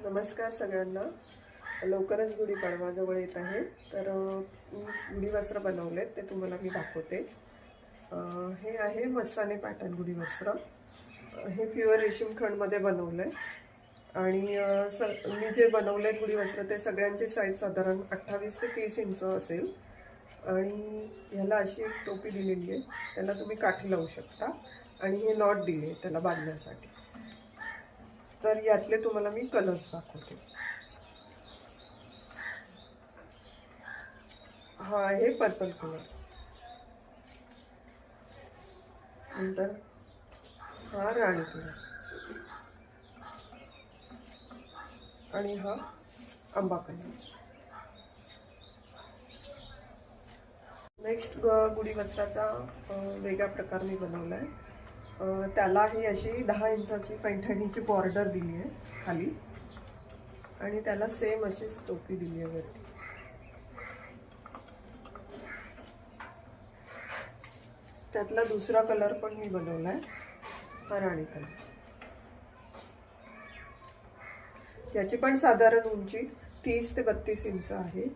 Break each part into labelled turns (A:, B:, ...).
A: नमस्कार सगळ्यांना. लवकरच गुढीपाडवा जवळ येत आहे, तर मी गुढी वस्त्र बनवलेत ते तुम्हाला मी दाखवते. हे आहे मस्तानी पॅटर्न गुढी वस्त्र. हे प्युअर रेशीम खंडमध्ये बनवलं आहे आणि मी जे बनवले गुढी वस्त्र ते सगळ्यांची साईज साधारण 28 ते 30 इंच असेल. आणि ह्याला अशी एक टोपी दिलेली आहे, त्याला तुम्ही काठी लावू शकता आणि हे नॉट दिले त्याला बांधण्यासाठी. तर यातले तुम्हाला मी कलर्स दाखवते. हा आहे पर्पल कलर, नंतर हा राणी कलर आणि हा आंबा कलर. नेक्स्ट गुढी वस्त्राचा वेगळा प्रकार मी बनवला आहे. त्याला ही अशी 10 इंचाची पैठणीची बॉर्डर दिली आहे खाली आणि त्याला सेम अशीच टोपी दिली आहे वरती. त्यातला दुसरा कलर पण मी बनवला आहे, हा राणी कलर. याची पण साधारण उंची 30 ते 32 इंच आहे.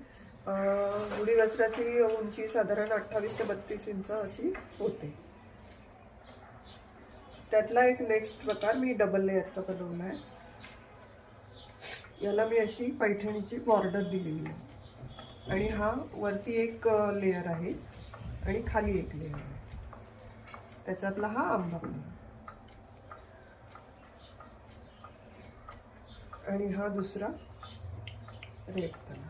A: गुढी वस्त्राची उंची साधारण 28 ते 32 इंच अशी होते. त्यातला एक नेक्स्ट प्रकार मी डबल लेअरचा बनवला आहे. याला मी अशी पैठणीची बॉर्डर दिलेली आहे आणि हा वरती एक लेअर आहे आणि खाली एक लेअर आहे. त्याच्यातला हा आंबा कलर आणि हा दुसरा रेड कलर.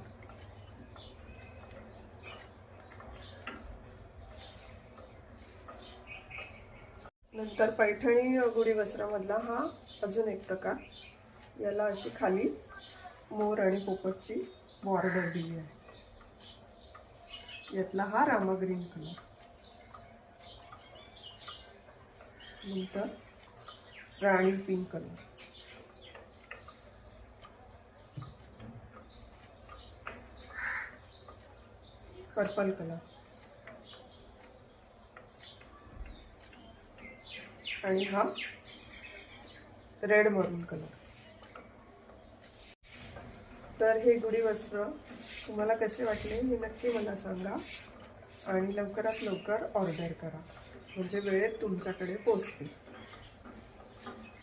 A: नंतर पैठणी गुढी वस्त्रामधला हा अजून एक प्रकार. याला अशी खाली मोर आणि पोपटची बॉर्डर दिली आहे. यातला हा रामा ग्रीन कलर, नंतर राणी पिंक कलर, पर्पल कलर आणि हा रेड मरून कलर. तर हे गुढी वस्त्र तुम्हाला कसे वाटले हे नक्की मला सांगा आणि लवकरात लवकर ऑर्डर करा, म्हणजे वेळेत तुमच्याकडे पोहोचतील.